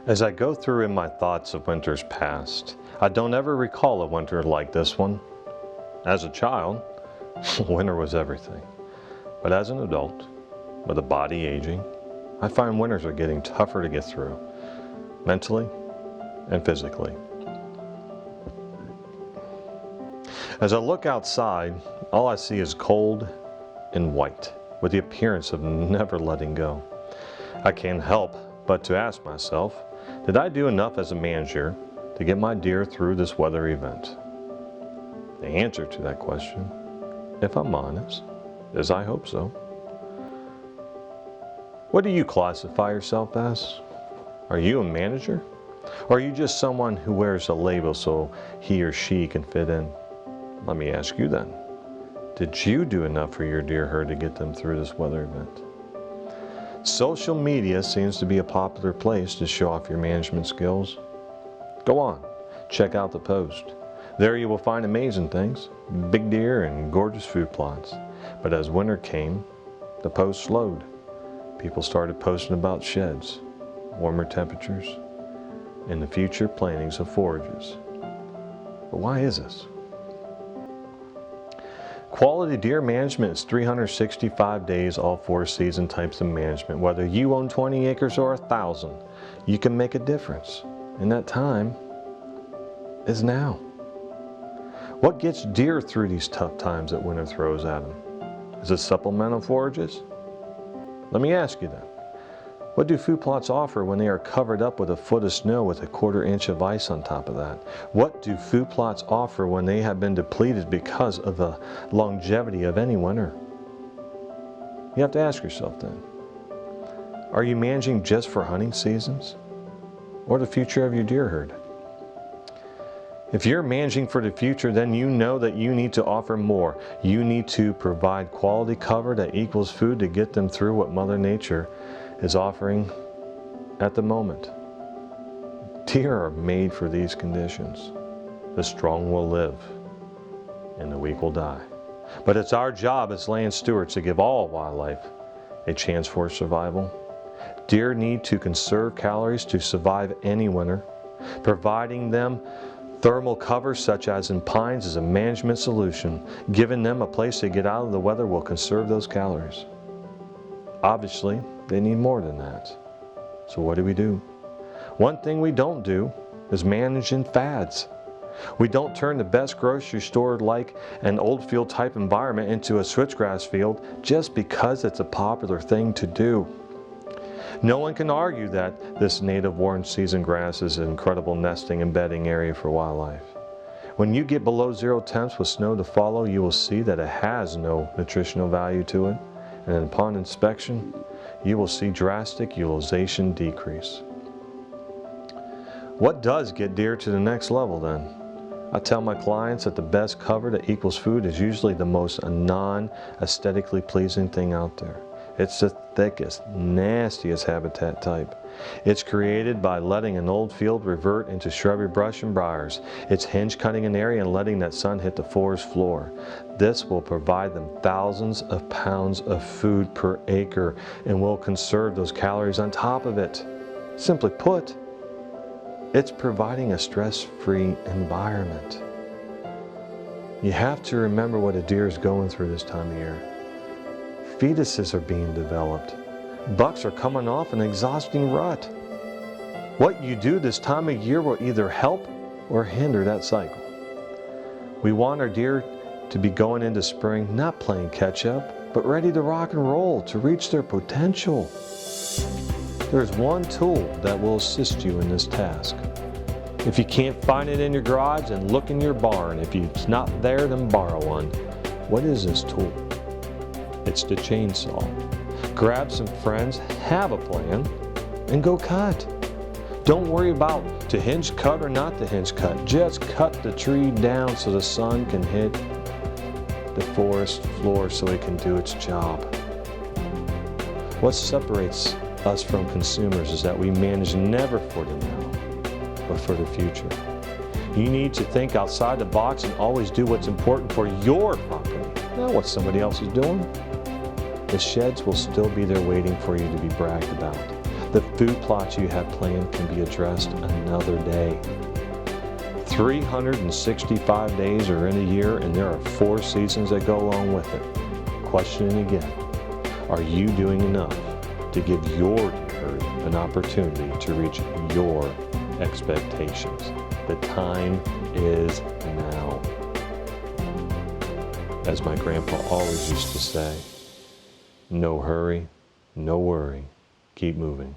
As I go through in my thoughts of winters past, I don't ever recall a winter like this one. As a child, winter was everything. But as an adult, with a body aging, I find winters are getting tougher to get through, mentally and physically. As I look outside, all I see is cold and white, with the appearance of never letting go. I can't help but to ask myself, did I do enough as a manager to get my deer through this weather event? The answer to that question, if I'm honest, is I hope so. What do you classify yourself as? Are you a manager? Or are you just someone who wears a label so he or she can fit in? Let me ask you then, did you do enough for your deer herd to get them through this weather event? Social media seems to be a popular place to show off your management skills. Go on, check out the post. There you will find amazing things, big deer and gorgeous food plots. But as winter came, the post slowed. People started posting about sheds, warmer temperatures, and the future plantings of forages. But why is this? Quality deer management is 365 days, all 4 season types of management. Whether you own 20 acres or 1,000, you can make a difference. And that time is now. What gets deer through these tough times that winter throws at them? Is it supplemental forages? Let me ask you then, what do food plots offer when they are covered up with a foot of snow with a 1/4 inch of ice on top of that? What do food plots offer when they have been depleted because of the longevity of any winter? You have to ask yourself then, are you managing just for hunting seasons or the future of your deer herd? If you're managing for the future, then you know that you need to offer more. You need to provide quality cover that equals food to get them through what Mother Nature is offering at the moment. Deer are made for these conditions. The strong will live and the weak will die. But it's our job as land stewards to give all wildlife a chance for survival. Deer need to conserve calories to survive any winter. Providing them thermal cover such as in pines is a management solution. Giving them a place to get out of the weather will conserve those calories. Obviously, they need more than that. So what do? One thing we don't do is manage in fads. We don't turn the best grocery store like an old field type environment into a switchgrass field just because it's a popular thing to do. No one can argue that this native warm season grass is an incredible nesting and bedding area for wildlife. When you get below 0 temps with snow to follow, you will see that it has no nutritional value to it. And upon inspection, you will see drastic utilization decrease. What does get deer to the next level then? I tell my clients that the best cover that equals food is usually the most non-aesthetically pleasing thing out there. It's the thickest, nastiest habitat type. It's created by letting an old field revert into shrubby brush and briars. It's hinge cutting an area and letting that sun hit the forest floor. This will provide them thousands of pounds of food per acre and will conserve those calories on top of it. Simply put, it's providing a stress-free environment. You have to remember what a deer is going through this time of year. Fetuses are being developed. Bucks are coming off an exhausting rut. What you do this time of year will either help or hinder that cycle. We want our deer to be going into spring not playing catch up, but ready to rock and roll to reach their potential. There's one tool that will assist you in this task. If you can't find it in your garage, then look in your barn. If it's not there, then borrow one. What is this tool? It's the chainsaw. Grab some friends, have a plan, and go cut. Don't worry about to hinge cut or not to hinge cut. Just cut the tree down so the sun can hit the forest floor so it can do its job. What separates us from consumers is that we manage never for the now, but for the future. You need to think outside the box and always do what's important for your property, not what somebody else is doing. The sheds will still be there waiting for you to be bragged about. The food plots you have planned can be addressed another day. 365 days are in a year, and there are 4 seasons that go along with it. Questioning again, are you doing enough to give your herd an opportunity to reach your expectations? The time is now. As my grandpa always used to say, no hurry, no worry, keep moving.